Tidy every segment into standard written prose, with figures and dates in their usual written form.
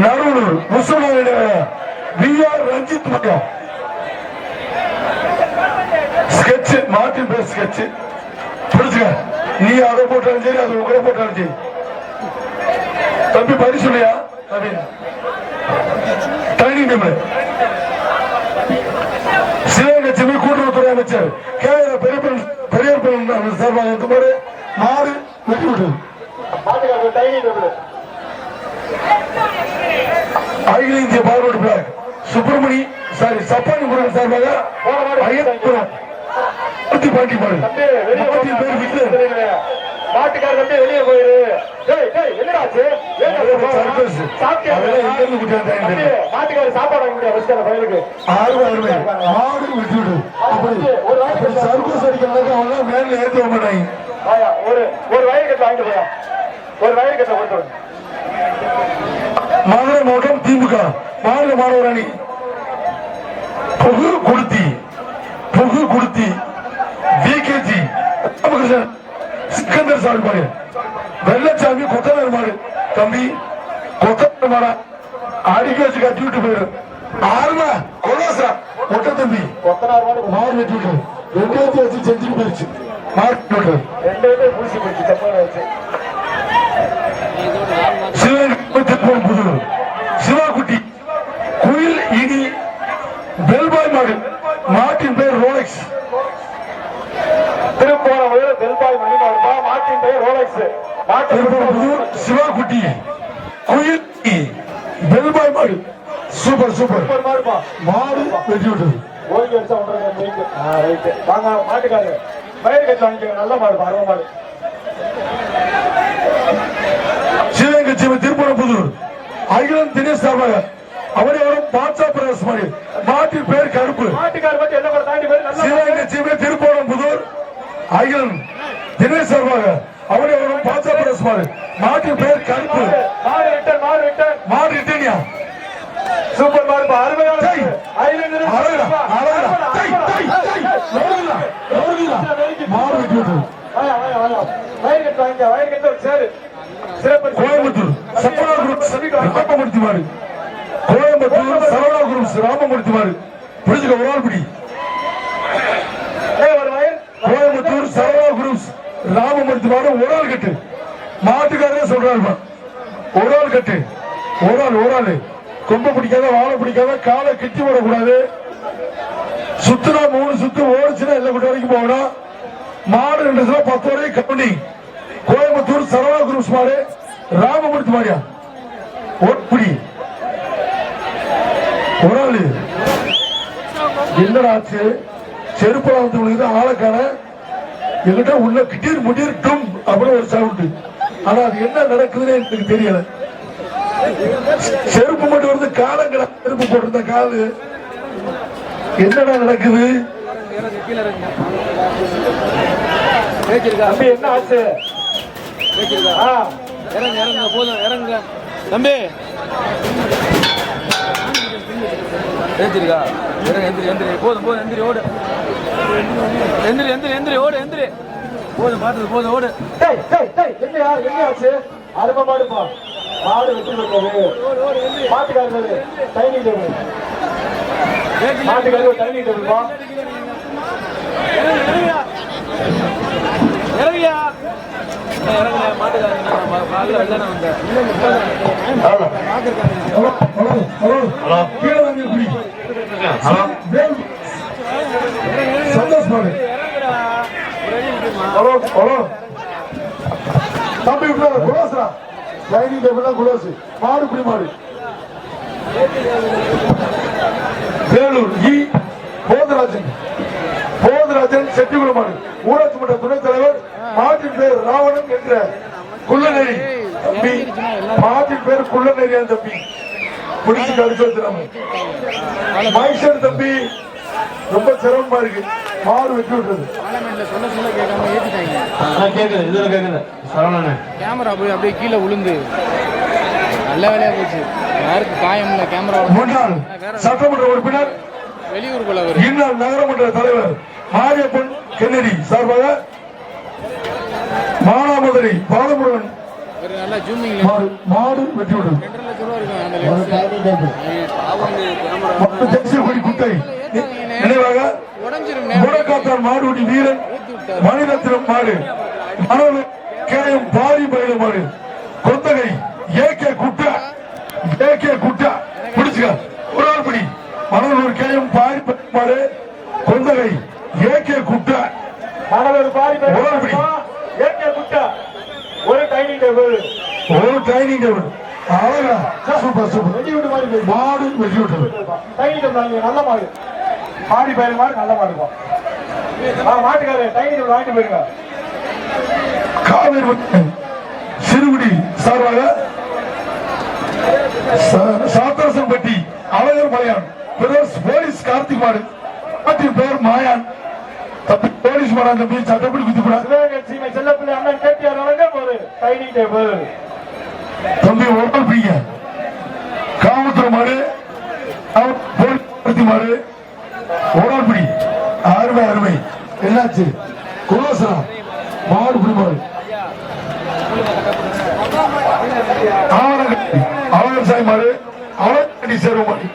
நடுவூர் முஸ்லிம் BR Ranjith மக்கம் sketch Martin பேர் sketch புரிச்சுக்க. நீ அதை போட்டாலும் சரி அது உங்களை போட்டாலும் சரி. தம்பி பரிசுலையா தம்பி டைனிங் டேபிள் சிவகட்சி கூட்டுறவுத்துறை அமைச்சர் பெரியார் சார்பாக மாறு வெற்றி விட்டது. அகில இந்திய பார்வர்டு பிளாக் சுப்பிரமணி சப்பானி முருகன் சார்பாக பாண்டி மாடு மாட்டுக்காரர் தம்பி வெளியே போயிரு. மாட்டுக்காரர் சாப்பாடு வாங்க முடியாது பயிலுக்கு மாடு விட்டு விடு. சர்வீஸ் அடிக்கிறாங்க அவங்க மேல ஏற்ற மாட்டாங்க. ஒரு வயல் கட்ட வாங்கிட்டு போயா, ஒரு வயல் கட்ட கொடுத்து. மதுரை மாவட்டம் திமுக மாநில மாணவர் அணி புகு குடுத்தி VKG சிக்கந்தர் சாமி மாடு வெள்ளச்சாமி கொத்தனார் மாடு. தம்பி கொத்தனார் மாடா அடிக்க வச்சு கட்டி விட்டு போயிரு. ஆறுமா கொலாசா ஒட்ட தம்பி கொத்தனார் மாடு மாடு வெட்டி விட்டு 2 வச்சு செஞ்சுட்டு போயிருச்சு. மாடு 2 பூசி போச்சு தப்பான வச்சு. புதூர் சிவாகுட்டி குயில் இடி பெல்பாய் மாடு. மாட்டின் பேர் ரோலெக்ஸ். திருப்போணம் பெல்பாய் மணி மாடுப்பா. மாட்டின் பெயர் ரோலெக்ஸ். புதூர் சிவாகுட்டி குயில் பெல்பாய் மாடு. சூப்பர் சூப்பர் மாடுப்பா. மாடு வெட்டி விட்டது. ஓகே அடிச்சா ரைட் வாங்க. மாட்டுக்காரு பயிர் கட்டு வாங்கிக்க. நல்ல மாடு அருவ மாடு. சிவகங்கை திருப்பரம்புதூர் அகிலன் தினேஷ் சார்பாக அவரே வரும் பாட்சா பிரதேச மாடு. மாட்டின் பேர் கருப்பு. மாட்டுக்கார் பத்தி என்ன தாண்டி சிவகங்கை திருப்பரம்புதூர் அகிலன் தினேஷ் சார்பாக அவரே வரும் பாட்சா பிரதேச மாடு. மாட்டின் பேர் கருப்பு. மாடு ரிட்டர்னியா சூப்பர் மாடு அருமையான மாடு வெட்டி விட்டது. கோயம்புத்தூர் சரவணா குரூப்ஸ் ராமமூர்த்தி மாடு. கோயம்புத்தூர் சரவணா குரூப்ஸ் ராமமூர்த்தி மாடு. புரிஞ்சுக்க ஒரு ஆள் பிடி. கோயம்புத்தூர் சரவணா குரூப்ஸ் ராமமூர்த்தி மாடு. ஒரு ஆள் கட்டு. மாட்டுக்காரே சொல்றாரு ஒரு ஆள் கட்டு. ஒரு ஆள் கொம்ப பிடிக்காத வாழை பிடிக்காத காலை கிட்டி விடக்கூடாது. சுத்துனா 3 சுத்து ஓடிச்சுன்னா எல்லா குட்டி வரைக்கும் போகணும். மாடு 10 வரைக்கும் கவுண்டி. கோயம்புத்தூர் சரவணா குரூப்ஸ் மாடு ராமமூர்த்தி மாடியா ஓட்புடி. ஒரு ஆளு என்னடா ஆச்சு? செருப்பலா வந்து ஆளுக்கான எங்கிட்ட உள்ள கிட்டீர் முட்டீர் டும் அப்படின்னு ஒரு சவுண்டு. ஆனா அது என்ன நடக்குதுன்னு எனக்கு தெரியல. செருப்பு மட்டும் வந்து காலங்கடா செருப்பு போட்டிருந்த காலு என்னடா நடக்குது? என்ன ஆச்சு? இறங்க போதும் இறங்க தம்பி. ஏந்திரிக்கா எந்திரி போதும் எந்திரி ஓடு. எந்திரி போதும் பார்த்தது போதும் ஓடு. என்ன ஆச்சு? அருமை மாடுப்பா. மாடு வெற்றி பெற்றது. மாட்டுக்காரர் டைனிங் டேபிள். மாட்டுக்காரர் டைனிங் டேபிள்ப்பா. இறங்கியா மாட்டுக்காரங்க தம்பி குலோசா டைனிங் டேபிள் குலோசு மாடு குடி மாடு. வேலூர் போதராஜன் செட்டிகுளமாடு ஊராட்சி மன்ற துணைத் தலைவர். மாட்டின் பேர் ராவணன் என்ற குள்ளநெறி தம்பி. மாட்டின் பேர் குள்ளநெறியா தம்பி. பிடிச்சு கடிச்சு மைசர் தம்பி. ரொம்ப சிரமமா இருக்கு. மாடு வெட்டி விட்டுறது. கேமரா போய் அப்படியே கீழே விழுந்து நல்ல வேலையா போச்சு. யாருக்கு காயம் இல்ல. கேமரா முன்னாள் சட்டமன்ற உறுப்பினர் வெளியூர் போலவர் இந்நாள் நகரமன்ற தலைவர் மாரியப்பன் கென்னடி சார்பாக மானாமதுரை பாலமுருகன் ஒரு நல்ல ஜூமிங்ல மாடு வெற்றி விடு 2 லட்சம் ரூபா இருக்கும் அந்த தேசிய கொடி குட்டை நினைவாக உடஞ்சிரும் முடக்காத்தார் மாடுடி வீரன் மணிரத்னம் மாடு மணல் கேயம் பாரி பயில மாடு கொந்தகை ஏகே குட்டா பிடிச்சுக்க ஒரு ஆள் பிடி மணலூர் கேயம் பாரி மாடு கொந்தகை ஏகே குட்டா மணலூர் பாரி ஏகே குட்டா ஒரு டைனிங் டேபிள் அழகா சூப்பர் மாடு வெற்றி விட்டது டைனிங் டேபிள் நல்ல மாடு மாடி பயிர் மாடு நல்ல மாடு மாட்டுக்காரு டைனிங் டேபிள் வாங்கிட்டு போயிருங்க காவேரி சிறுகுடி சார்பாக சாத்தரசன்பட்டி அழகர் மலையான் போலீஸ் கார்த்திக் மாடு பேர் மாயான் போலீஸ் மாடா தம்பி சட்டப்படி குத்திப்படா செல்லப்பிள்ளை அண்ணன் கேட்டியார் வழங்க ஒரு டைனிங் டேபிள் தம்பி ஒரு பீங்க காமத்துற மாடு போலீஸ் மாடு ஒரு பிடி அருமை என்னாச்சு குலோசனா மாடு பிடி மாடு அவனர் சாய் மாடு அவனி சேரும் மாடு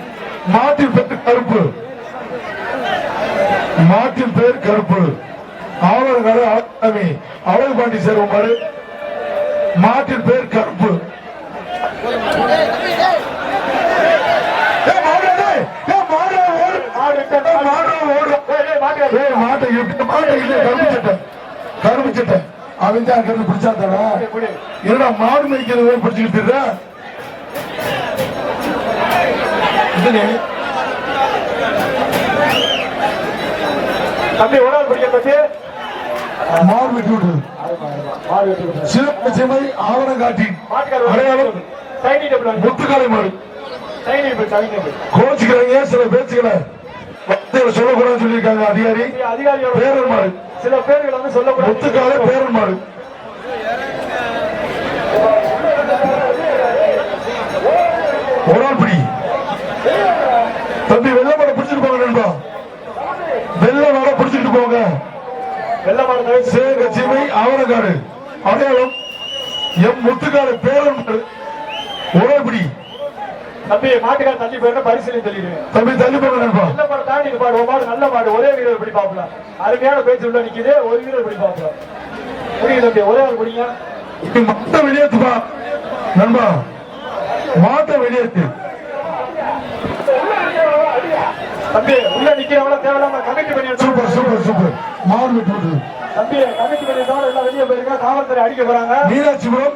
மாட்டின் பேர் கருப்பு அவர்கள் அவள் பாண்டி சேரும் மாடு மாட்டின் பேர் கருப்பு கருப்பு சட்டை அவன் தான் கருப்பு பிடிச்சா என்னடா மாடு மேய்க்கிறத பிடிச்சுக்கிட்டு தம்பி ஒரு ஆள் பிடிக்க பத்தி மாடு வெட்டி விட்டு சிவமை ஆவணங்காட்டி அடையாளம் முத்துக்காலை மாடு கோச்சுக்கிறாங்க சில பேச்சுக்களை சொல்லக்கூடாது சொல்லியிருக்காங்க அதிகாரி பேரன் மாடு சில பேர்கள் வந்து சொல்லக்கூடாது முத்துக்காலை பேரன் மாடு ஒரு ஆள் பிடி தம்பி வெள்ள மாடை பிடிச்சிட்டு போங்க நண்பா வெள்ள மாடை பிடிச்சிட்டு போங்க சேகச்சிமை ஆவணக்காடு அடையாளம் எம் முத்துக்காடு பேரன் ஒரே பிடி தம்பி மாட்டுக்கார தள்ளி போயிட்டு பரிசீலனை சொல்லிடுவேன் தம்பி தள்ளி போங்க நண்பா நல்ல மாடு தாண்டி பாடு மாடு நல்ல மாடு ஒரே வீரர் பிடி பாப்பலாம் அருமையான பேச்சு உள்ள நிக்குது ஒரு வீரர் பிடி பாப்பலாம் புரியுது தம்பி ஒரே ஆள் பிடிங்க மாட்டை வெளியேற்றுப்பா நண்பா மாட்டை வெளியேற்று தம்பி உள்ள நிக்கிறவங்கள தேவையில்லாம கமிட்டி பண்ணி சூப்பர் மாடு வெட்டு தம்பி கமிட்டி பண்ணி எல்லாம் வெளியே போயிருங்க காவல்துறை அடிக்க போறாங்க மீனாட்சிபுரம்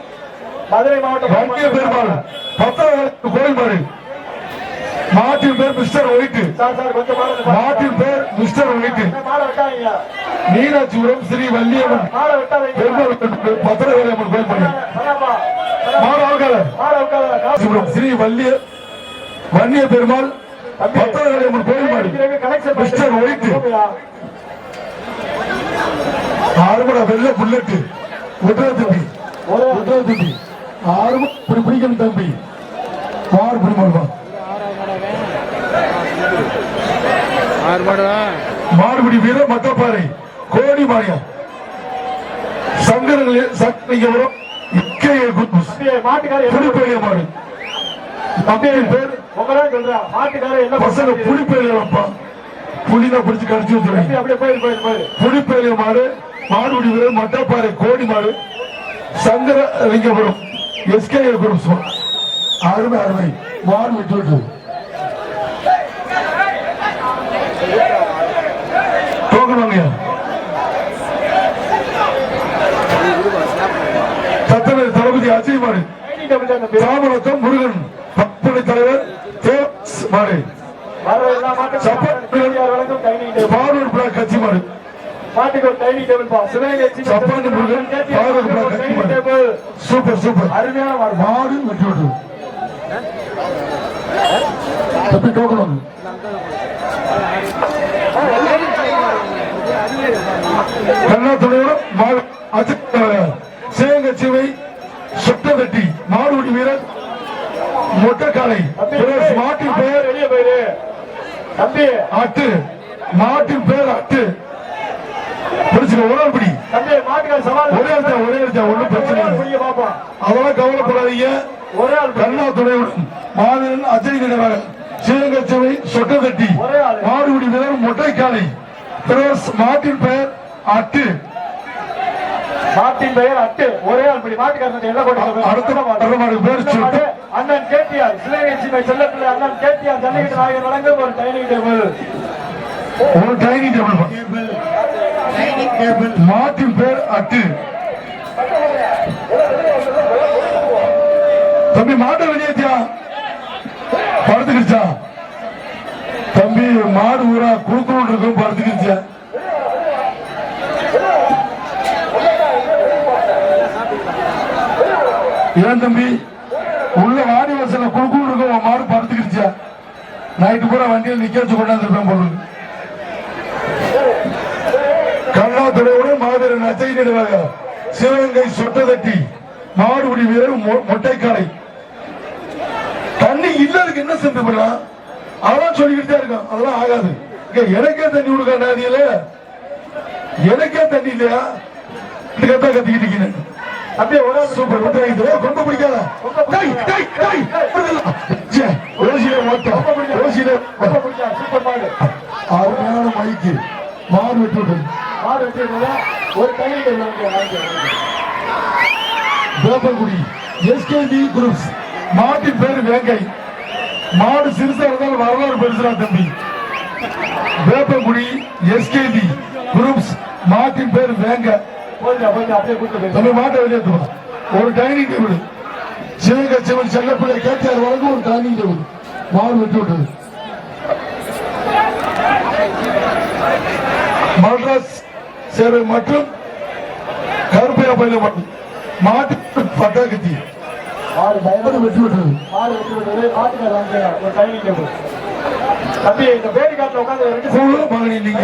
மதுரை மாவட்டம் பெருமாள் 10,000 கோயில் மாடு மாட்டின் பேர் மிஸ்டர் ஒயிட் மாட்டின் பேர் மிஸ்டர் ஒயிட் மீனாட்சிபுரம் ஸ்ரீ வள்ளியம்மன் பெருமாள் 10,000 கோயில் மாடு மாடு ஸ்ரீ வள்ளிய பெருமாள் 10,000 கோயில் மாடு மிஸ்டர் ஒயிட் ஆறுமடா வெள்ள புல்லட்டு ஒற்றை தம்பி ஆறும பிடிக்கணும் தம்பி மாறு பிடிமாடுவா மாடுபிடி வீரர் மத்தப்பாறை கோடி மாரியா சங்கரலிங்கபுரம் புலிப்பேலிய மாடு பேர் பசங்க புலிப்பேலியப்பா புலினா பிடிச்சு கடிச்சு வச்சுருவேன் புலிப்பேலிய மாடு மாடுபிடி வீரர் மட்டப்பாறை கோடி மாடு சங்கரலிங்கபுரம் எஸ்கே குரூப்ஸ் அருமை மாடு விட்டு தத்தனை தளபதி அஜய் மாடு ராமநாதம் முருகன் பப்பனை தலைவர் மாடு பார்வர்ட் பிளாக் கட்சி மாடு சப்பாண்டி முருகன் பார்வர்ட் பிளாக் கட்சி மாடு சூப்பர் அருமையான மாடு வெட்டி விட்டு தப்பி டோக்கன் கண்ணாத்துறையோட சேங்கச்சிவை சுட்டவெட்டி மாடுபிடி வீரர் மொட்டக்காலை மாட்டின் பெயர் அட்டு மாட்டின் பெயர் அட்டு பிடிச்சு ஒரு ஆள் பிடி தம்பி மாட்டுக்கார சவால் ஒரே ஒன்றும் பிரச்சனை இல்லை. முடிய பாப்போம். அதெல்லாம் கவலைப்படாதீங்க. ஒரே ஆள் கண்ணா துணையுடன் மாவீரன் அஜய் நினைவாக ஸ்ரீரங்கச்சவை சொட்டதட்டி ஒரே ஆள். மாடுபிடி வீரர் மொட்டைக்காலை மாட்டின் பெயர் அட்டு. மாட்டின் பெயர் அட்டு. ஒரே ஆள் படி மாட்டுக்காரன் எல்லாம் போட்டு அடுத்த மாடுக்கு பேர் சொட்டு. அண்ணன் கேடிஆர் சிவகங்கை செல்லப்பிள்ளை அண்ணன் கேடிஆர் ஜல்லிக்கட்டு நாயகர் வழங்க ஒரு டைனிங் டேபிள். ஒரு டைனிங் டேபிள். மாட்டின் பேர் அட்டு. தம்பி மாட்டை வெளியேற்றியா படுத்துக்கிச்சா? தம்பி மாடு ஊரா குறுக்குள் இருக்கும் படுத்துக்கிச்சா? ஏன் தம்பி உள்ள வாடி வசல குறுக்குள் இருக்கும் மாடு படுத்துக்கிச்சா? நைட்டு பூரா வண்டியில் நிக்க வச்சு கொண்டாந்துருப்பேன் பொருள். கண்ணா துறையுடன் மாவீரன் அஜய் நினைவாக சிவகங்கை சொட்டதட்டி மாடுபிடி வீரர் மொட்டைக்காலை. தண்ணி இல்லதுக்கு என்ன செஞ்சு பண்ணலாம்? அதெல்லாம் சொல்லிக்கிட்டே இருக்கான். அதெல்லாம் ஆகாது. எனக்கே தண்ணி கொடுக்காண்டியில எனக்கே தண்ணி இல்லையா? கத்தா கத்திக்கிட்டு அப்படியே ஒரு ஆள் சூப்பர். ரொம்ப பிடிக்காத சூப்பர் மாடு. அருமையான மைக்கு மாடு வெட்டி விட்டது. மாடு வச்சிருந்தா ஒரு dining table. Veppangudi SKD groups மாட்டின் பேரு வேங்கை. மாடு சிறுசா இருந்தாலும் வரலாறு பெருசுரா தம்பி. வேப்பங்குடி எஸ்கேடி குரூப்ஸ் மாட்டின் பேரு வேங்க. தம்பி மாட்டை வெளியேற்றுவோம். ஒரு டைனிங் டேபிள் சிவகங்கை சிவன் செல்லப்பிள்ளை கேட்டார் வழங்கும் ஒரு டைனிங் டேபிள். மாடு வெட்டி விட்டது. மദ്രാസ് சேவை மற்றும் கருப்பையா பயில மட்டும் மாட்டு பட்டாக்கத்தி வெற்றி விட்டது. மாட்டுக்காரன் ஒரு டைனிங் டேபிள். தம்பி இந்த பேடி காட்டில் உட்காந்து மகனி நீங்க